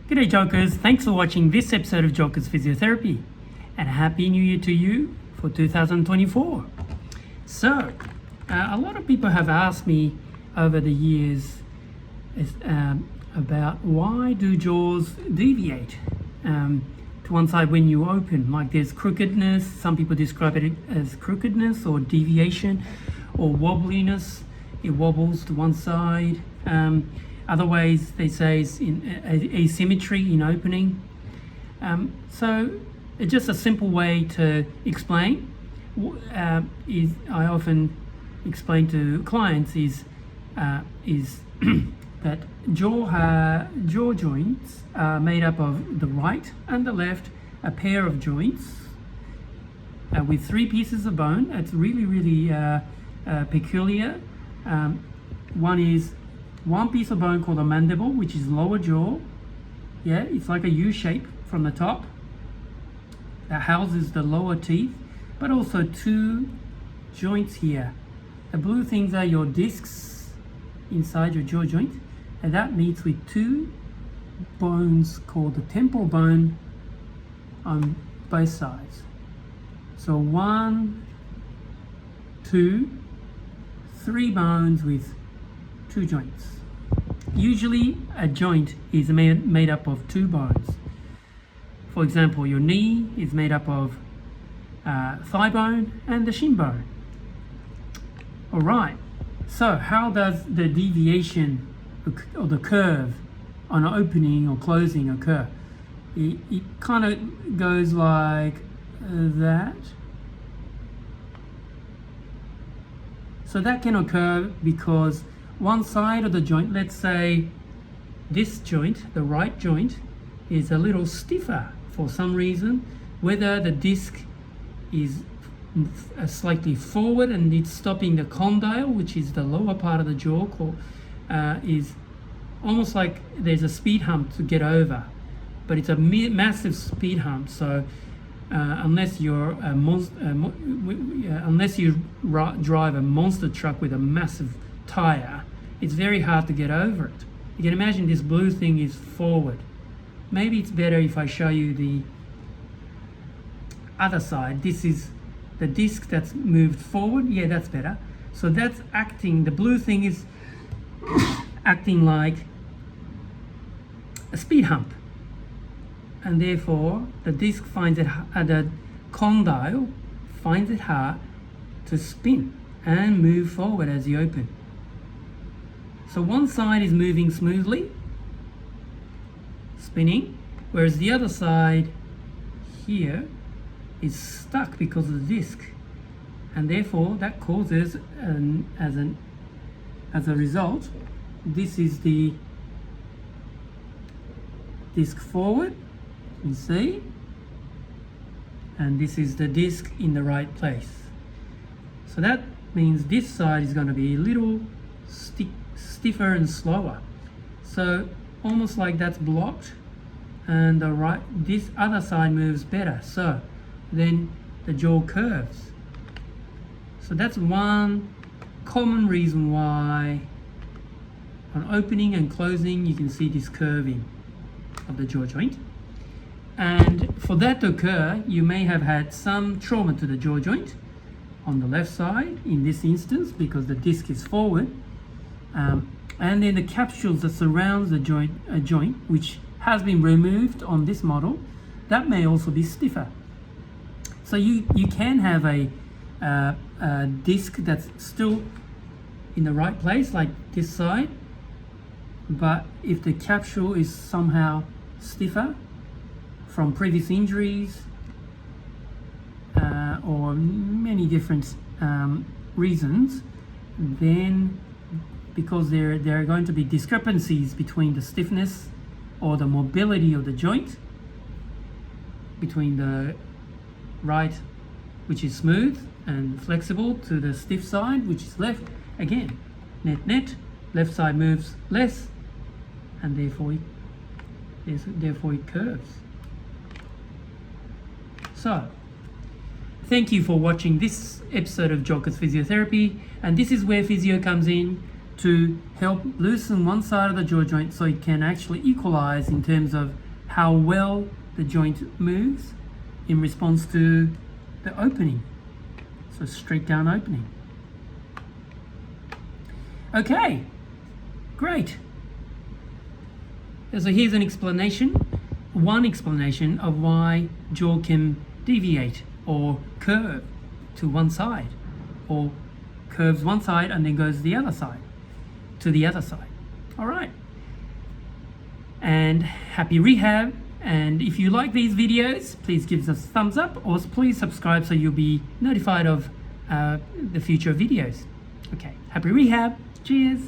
G'day Jokers, thanks for watching this episode of Jokers Physiotherapy and a Happy New Year to you for 2024. So, a lot of people have asked me over the years about why do jaws deviate to one side when you open, like there's crookedness, some people describe it as crookedness or deviation or wobbliness, it wobbles to one side. Other ways they say is in asymmetry in opening. So it's just a simple way to explain. Is I often explain to clients is that jaw joints are made up of the right and the left, a pair of joints with three pieces of bone. It's really peculiar. One is one piece of bone called a mandible, which is lower jaw. Yeah, it's like a U shape from the top that houses the lower teeth, but also two joints here. The blue things are your discs inside your jaw joint, and that meets with two bones called the temporal bone on both sides. So 1, 2, 3 bones with two joints. Usually a joint is made up of two bones. For example, your knee is made up of thigh bone and the shin bone. Alright, so how does the deviation or the curve on an opening or closing occur? It kind of goes like that. So that can occur because one side of the joint, let's say this joint, the right joint, is a little stiffer for some reason, whether the disc is slightly forward and it's stopping the condyle, which is the lower part of the jaw, is almost like there's a speed hump to get over, but it's a massive speed hump. So unless you're unless you drive a monster truck with a massive tire, it's very hard to get over it. You can imagine this blue thing is forward. Maybe it's better if I show you the other side. This is the disc that's moved forward. Yeah, that's better. So that's acting, the blue thing is acting like a speed hump, and therefore the disc finds it, the condyle finds it hard to spin and move forward as you open. So one side is moving smoothly, spinning, whereas the other side here is stuck because of the disc, and therefore that causes as a result, this is the disc forward, you see, and this is the disc in the right place. So that means this side is going to be a little stiffer and slower. So almost like that's blocked, and this other side moves better. So then the jaw curves. So that's one common reason why on opening and closing you can see this curving of the jaw joint. And for that to occur, you may have had some trauma to the jaw joint on the left side in this instance because the disc is forward, and then the capsules that surrounds the joint, which has been removed on this model, that may also be stiffer. So you can have a disc that's still in the right place, like this side, but if the capsule is somehow stiffer from previous injuries or many different reasons, then because there are going to be discrepancies between the stiffness or the mobility of the joint between the right, which is smooth and flexible, to the stiff side, which is left. Again, net, left side moves less, and therefore it curves. So, thank you for watching this episode of Jokers Physiotherapy, and this is where physio comes in to help loosen one side of the jaw joint so it can actually equalize in terms of how well the joint moves in response to the opening. So straight down opening. Okay, great. So here's an explanation, one explanation of why jaw can deviate or curve to one side, or curves one side and then goes the other side, to the other side. All right. And happy rehab. And if you like these videos, please give us a thumbs up, or please subscribe so you'll be notified of the future videos. Okay, happy rehab. Cheers.